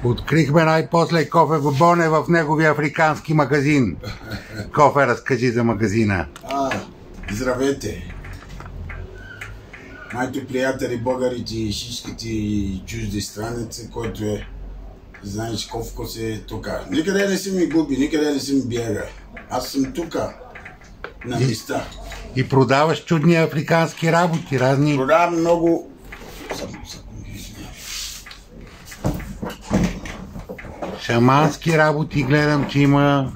Открихме най-после Кофе Бабоне в неговия африкански магазин. Кофе, разкажи за магазина. Здравейте! Моите приятели, българите и всичките чужди страници, който е, знаеш колко вкус е тук. Никъде не си ми губи, никъде не си ми бяга. Аз съм тук, на места. И продаваш чудни африкански работи, разни... Продавам много... Шамански работи, гледам, че има...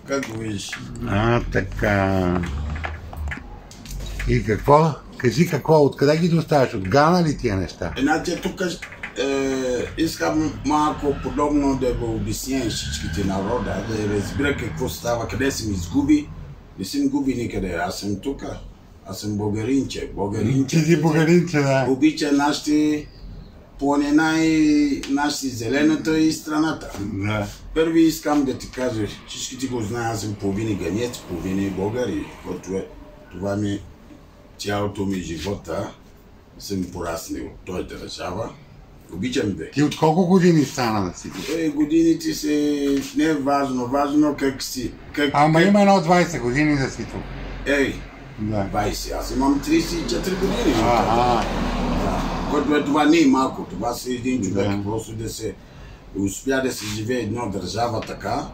Как го видиш? Така... И какво? Кажи какво, откъде ги доставяш? От Гана ли тия неща? Значи тук искам малко подобно да го обясня всичките народа, да разбира какво става, къде съм изгуби. Не съм губи никъде, аз съм тук. Аз съм българинче. Ти си българинче, да. Обича нашите планина и нашите зелената и страната. Да. Първи искам да ти кажа, всички го знаят, аз съм половина ганец, половина българи, което е, това ми цялото ми живота, съм пораснал от той държава. Обичам бе. Ти от колко години стана да си? Годините се не е важно, важно как си. Ама има едно 20 години да си тук. Да. 20, аз имам 34 години. Да. Което е това не е малко, това си един човек, просто да се успя да се живее една държава така,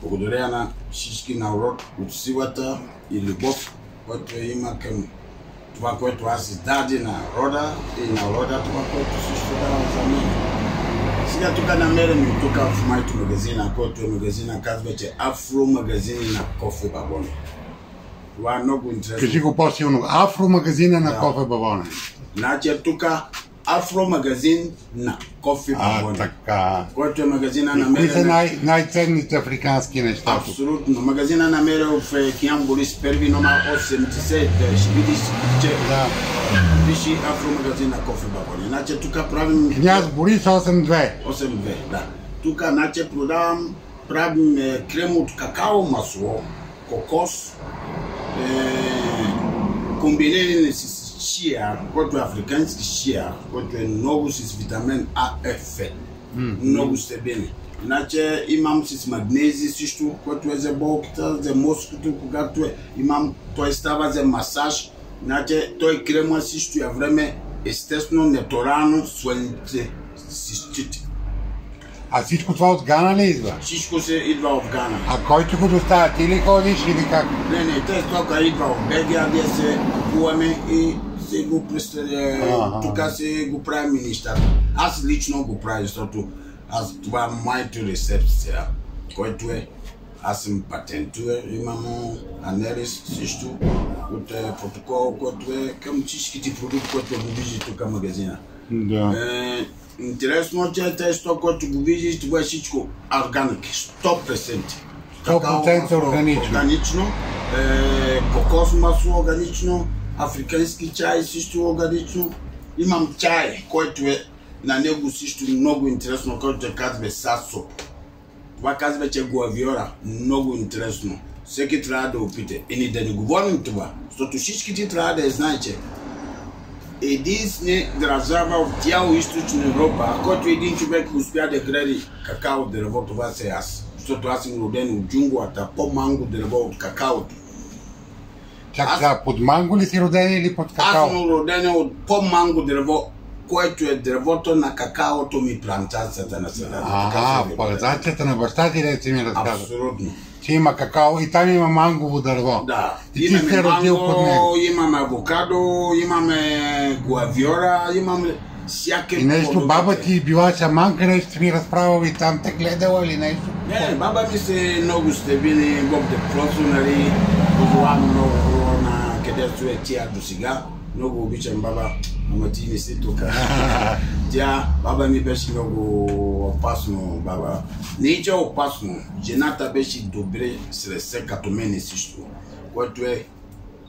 благодаря на всички народ от силата и любов, което има към това, което аз издаде на рода и народа, това, което също дава за мен. Сега тук намерим тук в моето магазина, който е магазина, казва, че Афромагазини на Кофе Бабоне. Това е много интересно. Кажи го по-силно. Афромагазина на Кофе Бабоне. Значи тук Афромагазин на Кофе Бабоне. Така. Който е магазина намерил... намерил... Кои са най-ценните африкански неща? Абсолютно. Магазина намерил в Киян Борис, първи номер 80. Ще видиш, че виши Афромагазин на Кофе Бабоне. Значи тук правим... Княз Борис 82. 82, да. Тук значи правим крем от какао масло, кокос, комбинирани с шия, който е африкански шия, който е много с витамин А, Ф, много стабилен. Иначе имам с магнези също, което е за болката, за мозъкото, когато той става за масаж. Иначе той крема също е време естествено, натурално, слънце си счити. А всичко това от Гана ли идва? Всичко се идва от Гана. А който го доставя, ти ли ходиш или как? Не, те стока идва от Белгия, где се купуваме и се го представя, тук се го правим нещата. Аз лично го правя, защото това е моята рецепция, който е, аз съм патентуер, имам анализ също от протокол, който е към всичките продукти, които го виждате тук в магазина. Да. Интересно е, че тези сто, който го виждаш, това е всичко органик, 100%. 100% органично. Кокос масло органично, африкански чай също органично. Имам чай, който е на него също много интересно, който казва сасо. Това казва, че гуавиора, много интересно. Всеки трябва да опита. И да не говорим това, защото всички трябва да знаят, че единствена държава в цяло източна Европа, който един човек успя да гради какао дърво, това се аз. Защото аз съм роден от джунглата, по-манго дърво от какаото. Чакай, под манго ли си роден или под какао? Аз съм роден от по-манго дърво, което е дървото на какаото ми, плантацията на селата. Плантацията на баща ти, да си ми разказва. Абсолютно. Че има какао и там има мангово дърво. Да. И ти се родил под него. Имаме авокадо, имаме гуавиора, имаме всяке... И нещо, баба ти била шаманка, нещо ми разправила и там те гледала или нещо? Не, баба ми се много стабили, Бог да просто, нали, позволявам много на където е тя до сега. Много обичам баба, ама ти не си тук. Баба ми беше много опасно, баба. Не е, че е опасно. Жената беше добре сред като мене също. Което е,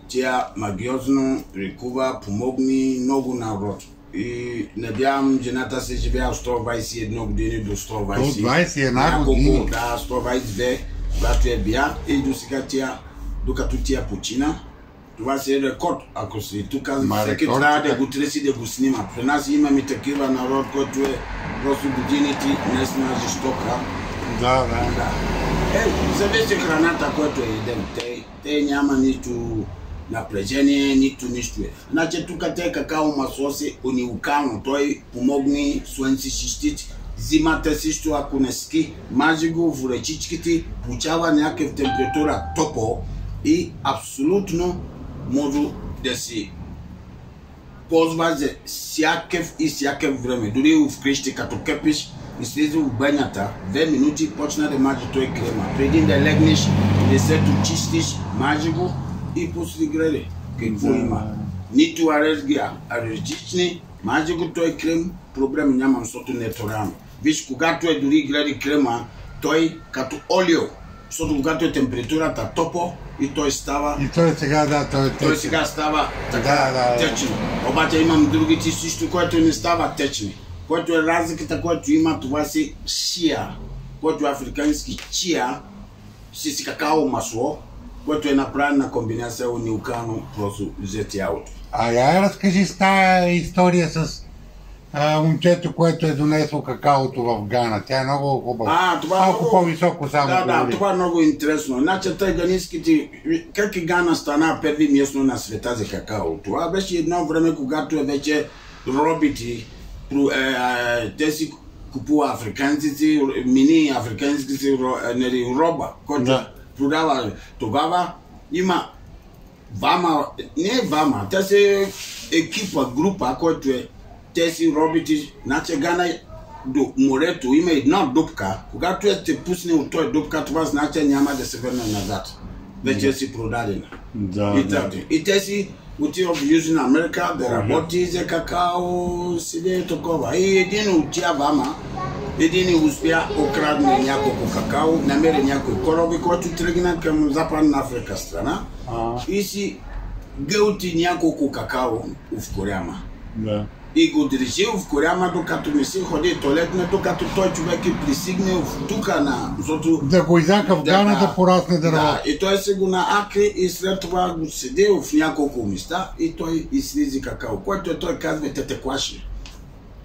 тя магиозно лекува, помогни много народ. И надявам, жената се живея от 121 години до 121 години? Да, 122, когато е бия. И до сега тя, докато тя почина, Това си е рекорд. Ако си тук, всеки трябва да го търси да го снима. При нас имаме такива народ, който е просто годините не сме жестока. Да. Зависи храната, която едем. Те няма нито напрежение, нито нищо е. Значи тук те какао масло си уникално. Той помогне слънце щитите. Зимата също, ако не ски, мажи го в ръчичките, получава някаква температура топло и абсолютно може да си ползва за всякакъв време. Дори вкъщи, като къпиш и слиза в банята, 2 минути почна да мажи той крема. Преди да легнеш, да се очистиш, мажи го и после греди. Какво има? Нито алергични, мажи го той крем, проблем няма, защото не е торано. Виж, когато е дори греди крема, той като олио, защото когато е температурата топло и той става... И той сега, той сега става така течен. Обаче имам другите също, което не става течни. Което е разликата, което има, това си чия, което е африкански чия, си какао масло, което е направена комбинация уникално, просто взети ауто. Я разкажи с тая история с момчето, което е донесло какаото в Гана. Тя е много хубава. Малко по-високо само. Да, това е много интересно. Значи тъй ганиските, как и Гана стана първи място на света за какао. Това беше едно време, когато е вече робити, те си купува африканците, мини африканските роба, който продава. Тогава има те са екипа, група, който е те си робите, значи Гана до морето има една дупка. Когато те пусне от този дупка, това значи няма да се върне назад. Вече си продадена. И те си отива в Южна Америка да работи за какао, седи такова. И един от тия един успя окрадне няколко какао, намери някои кораби, който тръгна към Западна Африка страна и си гълти няколко какао в коряма. И го държи в коряма, докато не си ходи туалетна, докато той човек е присигнал в тука на... Да го изяка в Гана да порасне дърво. Да, и той се го наакри и след това го седи в няколко места и той излизи какао, който той казва тетеклаши.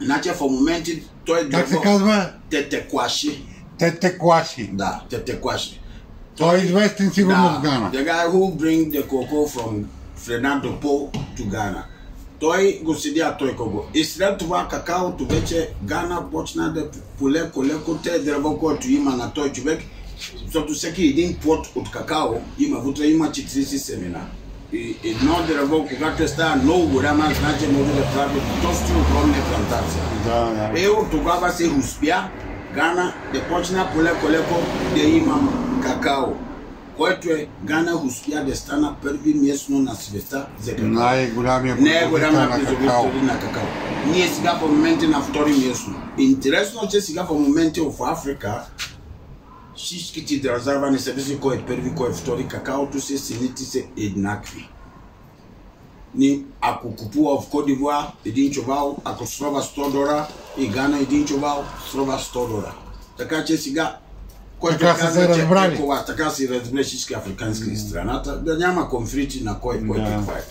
Значи в моменти той... Как се казва? Тетеклаши. Тетеклаши. Да, тетеклаши. Той е известен сигурно в Гана. The guy who bring the cocoa from Fernando Po to Ghana. Той го седя, той кого. И след това какаото вече Гана почна да полеко те дърво, което има на той човек, защото всеки един плод от какао вътре има 40 семена. И едно дърво, когато става много голяма, значи може да прави доста огромни плантации. От тогава се успя Гана да почна полеко да има какао, който е Гана успя да стана първи място на света за какао. Най-голямия производител на какао. Ние сега в момента на втори място. Интересно е, че сега в момента в Африка всичките държави, не зависи кой е първи, кой е втори, какаото се цените са еднакви. Ако купува в Кот д'Ивоар един чувал, ако струва $100 и Гана един чувал, струва $100. Така че сега така си разбере всички африкански страната, да няма конфликти на кой каква е.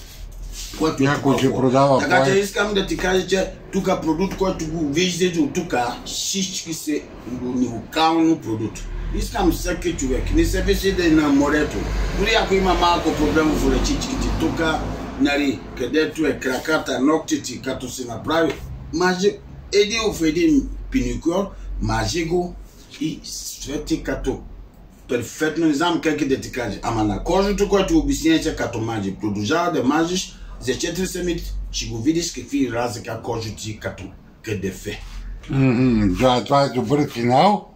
Някой ще продава. Така че искам да ти кажа, че тук продукт, който го виждате от тук, всички са уникално продукт. Искам всеки човек, не се виси да е на морето. Дори ако има малко проблем в ръчичките тук, където е краката, ногтите, като се направи, мажи един пеникюр, мажи го и свети като перфектно, не знам как да ти кажа. Ама на кожото, което обясняте като мажи, продължава да мажиш за 4 седмици, ще го видиш какви разлика кожата ти като КДФ. Това е добър финал.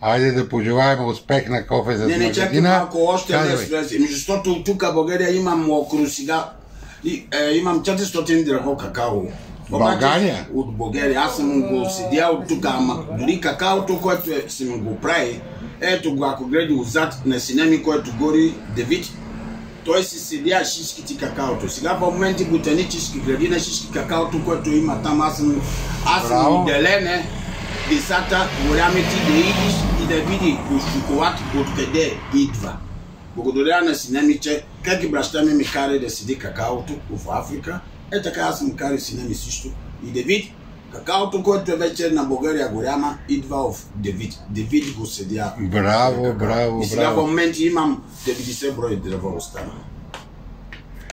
Айде да пожелаем успех на кофе за Не, чакай малко, още не свързи. Защото тук в България имам мокро сега. Имам 400 дърво какао. България? От България. Аз съм го седял тук, ама дори какаото, което съм го прави, ето го, ако гледа отзад на сина ми, който гори Давид, той си седя всичките какаото. Сега в момента ботанически гради на всички какаото, което има там, аз съм отделен децата, голямите да идиш и да види по шоколад откъде идва. Благодаря на сина ми, че как и баща ми кара да седи какаото в Африка, така аз му карам сина ми също и да види какаото, който вече на България голяма, идва в Девид. Девид го седя. Браво, браво, и сега в момента имам 90 брой дърва остана.